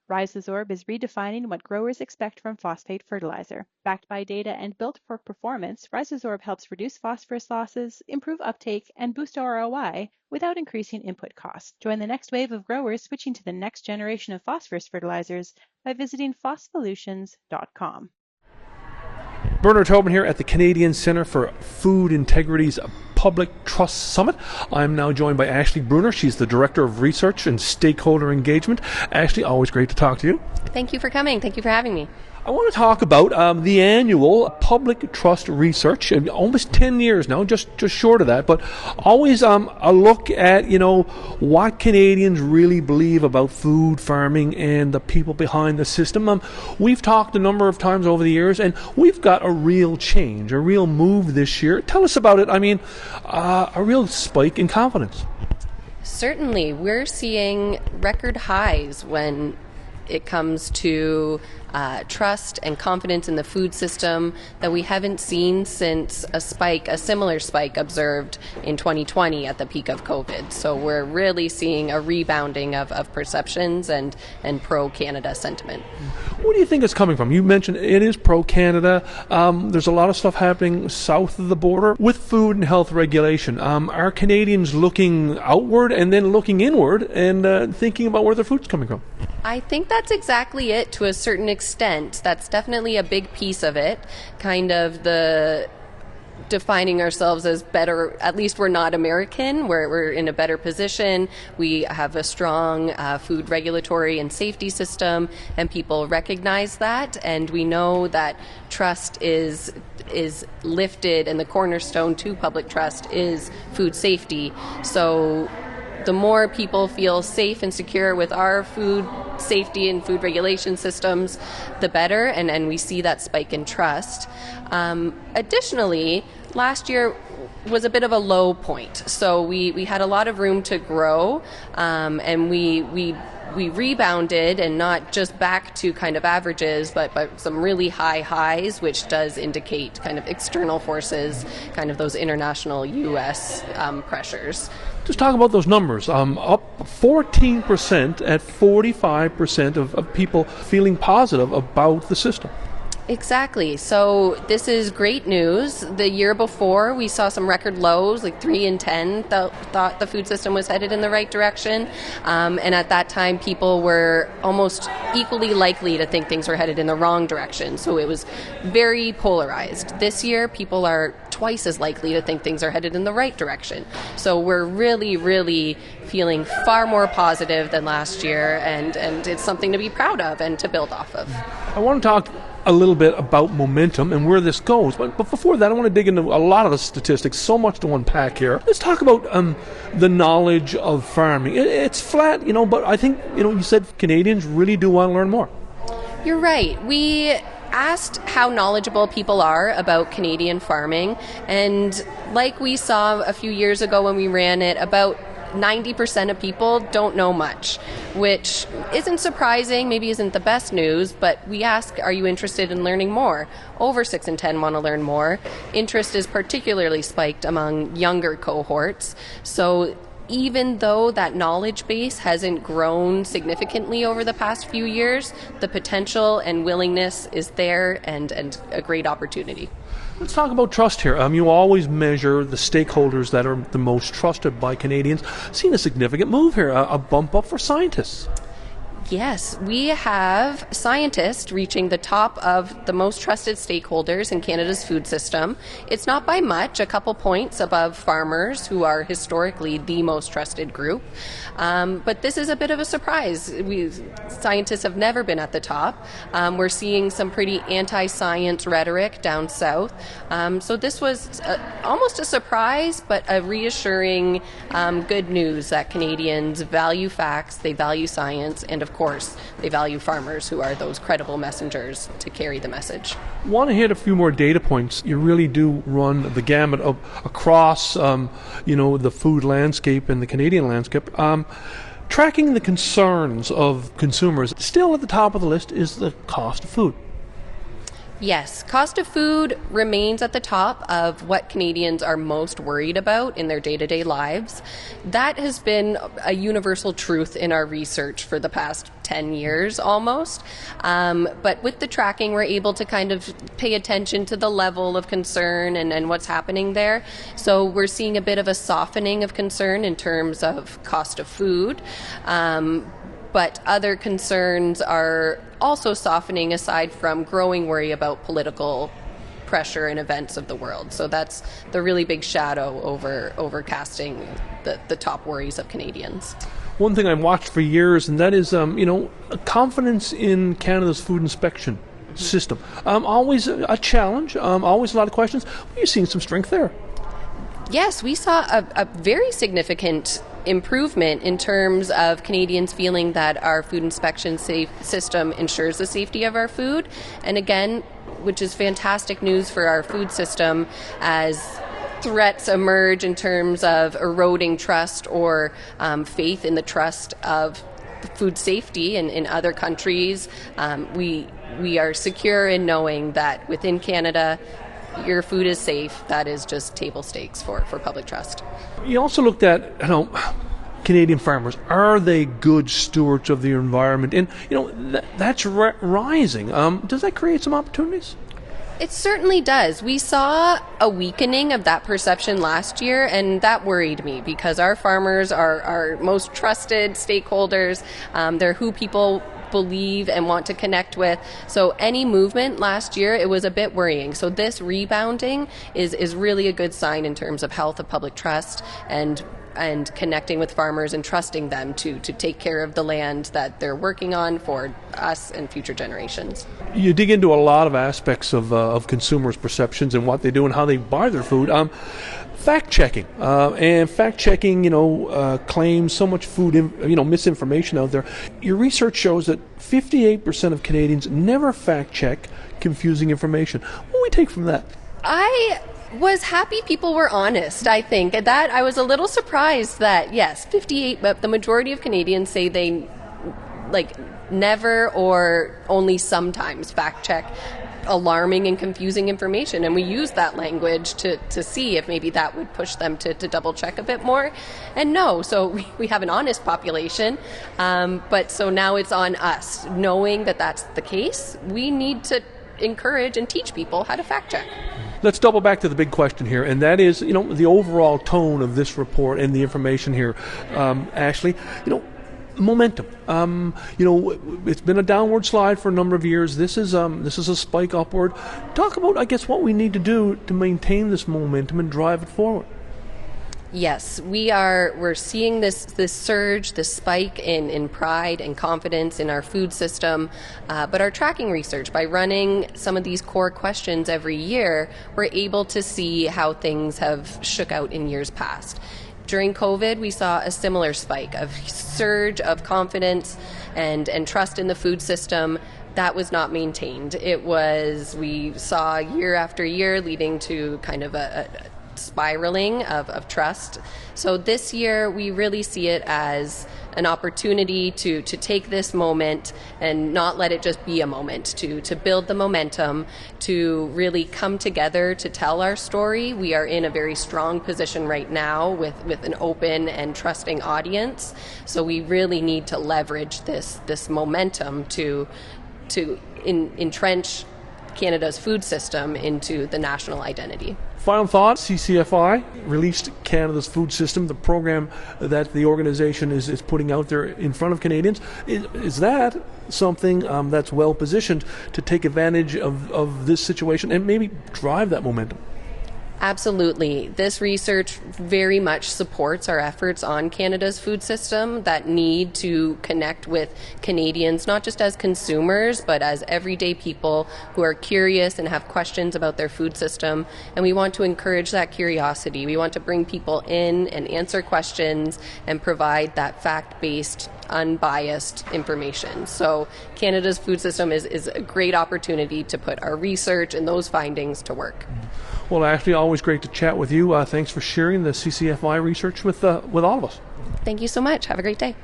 Rhizosorb is redefining what growers expect from phosphate fertilizer. Backed by data and built for performance, Rhizosorb helps reduce phosphorus losses, improve uptake, and boost ROI without increasing input costs. Join the next wave of growers switching to the next generation of phosphorus fertilizers by visiting phospholutions.com. Bernard Tobin here at the Canadian Centre for Food Integrity's Public Trust Summit. I'm now joined by Ashely Bruner. She's the Director of Research and Stakeholder Engagement. Ashely, always great to talk to you. Thank you for coming. Thank you for having me. I want to talk about the annual public trust research, and almost 10 years now, just short of that, but always a look at, what Canadians really believe about food, farming, and the people behind the system. We've talked a number of times over the years, and we've got a real change, a real move this year. Tell us about it. A real spike in confidence. Certainly. We're seeing record highs when it comes to trust and confidence in the food system that we haven't seen since a similar spike observed in 2020 at the peak of COVID. So we're really seeing a rebounding of perceptions and pro-Canada sentiment. Where do you think it's coming from? You mentioned it is pro-Canada. There's a lot of stuff happening south of the border with food and health regulation. Are Canadians looking outward and then looking inward and thinking about where their food's coming from? I think that's exactly it to a certain extent. That's definitely a big piece of it, kind of the defining ourselves as better, at least we're not American, we're in a better position, we have a strong food regulatory and safety system, and people recognize that, and we know that trust is lifted, and the cornerstone to public trust is food safety. So the more people feel safe and secure with our food safety and food regulation systems, the better, and we see that spike in trust. Additionally, last year was a bit of a low point, so we had a lot of room to grow, and we rebounded, and not just back to kind of averages, but some really high highs, which does indicate kind of external forces, kind of those international U.S. pressures. Just talk about those numbers. Up 14% at 45% of people feeling positive about the system. Exactly. So this is great news. The year before, we saw some record lows, like 3 in 10 thought the food system was headed in the right direction. And at that time, people were almost equally likely to think things were headed in the wrong direction. So it was very polarized. This year, people are twice as likely to think things are headed in the right direction. So we're really, really feeling far more positive than last year, and it's something to be proud of and to build off of. I want to talk a little bit about momentum and where this goes, but before that I want to dig into a lot of the statistics, so much to unpack here. Let's talk about the knowledge of farming. It's flat, but I think, you said Canadians really do want to learn more. You're right. We asked how knowledgeable people are about Canadian farming, and like we saw a few years ago when we ran it, about 90% of people don't know much, which isn't surprising, maybe isn't the best news, but we ask, are you interested in learning more? Over 6 in 10 want to learn more. Interest is particularly spiked among younger cohorts. So even though that knowledge base hasn't grown significantly over the past few years, the potential and willingness is there, and a great opportunity. Let's talk about trust here. You always measure the stakeholders that are the most trusted by Canadians. Seen a significant move here, a bump up for scientists. Yes, we have scientists reaching the top of the most trusted stakeholders in Canada's food system. It's not by much, a couple points above farmers, who are historically the most trusted group. But this is a bit of a surprise. Scientists have never been at the top. We're seeing some pretty anti-science rhetoric down south. So this was almost a surprise, but a reassuring good news that Canadians value facts, they value science, and of course, they value farmers, who are those credible messengers to carry the message. Want to hit a few more data points. You really do run the gamut across, the food landscape and the Canadian landscape. Tracking the concerns of consumers, still at the top of the list is the cost of food. Yes, cost of food remains at the top of what Canadians are most worried about in their day-to-day lives. That has been a universal truth in our research for the past 10 years almost. But with the tracking, we're able to kind of pay attention to the level of concern and what's happening there. So we're seeing a bit of a softening of concern in terms of cost of food. But other concerns are also softening aside from growing worry about political pressure and events of the world. So that's the really big shadow overcasting the top worries of Canadians. One thing I've watched for years, and that is, confidence in Canada's food inspection system. Always a challenge, always a lot of questions. You're seeing some strength there. Yes, we saw a very significant improvement in terms of Canadians feeling that our food inspection system ensures the safety of our food. And again, which is fantastic news for our food system as threats emerge in terms of eroding trust or faith in the trust of food safety in other countries. We are secure in knowing that within Canada, your food is safe. That is just table stakes for public trust. You also looked at, Canadian farmers. Are they good stewards of the environment? And, that's rising. Does that create some opportunities? It certainly does. We saw a weakening of that perception last year, and that worried me because our farmers are our most trusted stakeholders. They're who people believe and want to connect with. So any movement last year, it was a bit worrying. So this rebounding is really a good sign in terms of health of public trust and connecting with farmers and trusting them to take care of the land that they're working on for us and future generations. You dig into a lot of aspects of consumers' perceptions and what they do and how they buy their food. Fact-checking, and fact-checking, claims so much food, misinformation out there. Your research shows that 58% of Canadians never fact-check confusing information. What do we take from that? I was happy people were honest, I think. That I was a little surprised that, yes, 58, but the majority of Canadians say they, never or only sometimes fact-check alarming and confusing information, and we use that language to see if maybe that would push them to double check a bit more. And no, so we have an honest population, but so now it's on us. Knowing that that's the case, we need to encourage and teach people how to fact check. Let's double back to the big question here, and that is, the overall tone of this report and the information here. Ashely, momentum. It's been a downward slide for a number of years. This is a spike upward. Talk about, I guess, what we need to do to maintain this momentum and drive it forward. Yes, we're seeing this surge, this spike in pride and confidence in our food system, but our tracking research, by running some of these core questions every year, we're able to see how things have shook out in years past. During COVID, we saw a similar spike, a surge of confidence and trust in the food system. That was not maintained. We saw year after year leading to kind of a spiraling of trust. So this year we really see it as an opportunity to take this moment and not let it just be a moment, to build the momentum, to really come together to tell our story. We are in a very strong position right now with an open and trusting audience. So we really need to leverage this momentum to entrench Canada's food system into the national identity. Final thought, CCFI released Canada's Food System, the program that the organization is putting out there in front of Canadians. Is that something that's well positioned to take advantage of this situation and maybe drive that momentum? Absolutely. This research very much supports our efforts on Canada's food system that need to connect with Canadians, not just as consumers, but as everyday people who are curious and have questions about their food system. And we want to encourage that curiosity. We want to bring people in and answer questions and provide that fact-based, unbiased information. So Canada's food system is a great opportunity to put our research and those findings to work. Well, Ashely, always great to chat with you. Thanks for sharing the CCFI research with all of us. Thank you so much. Have a great day.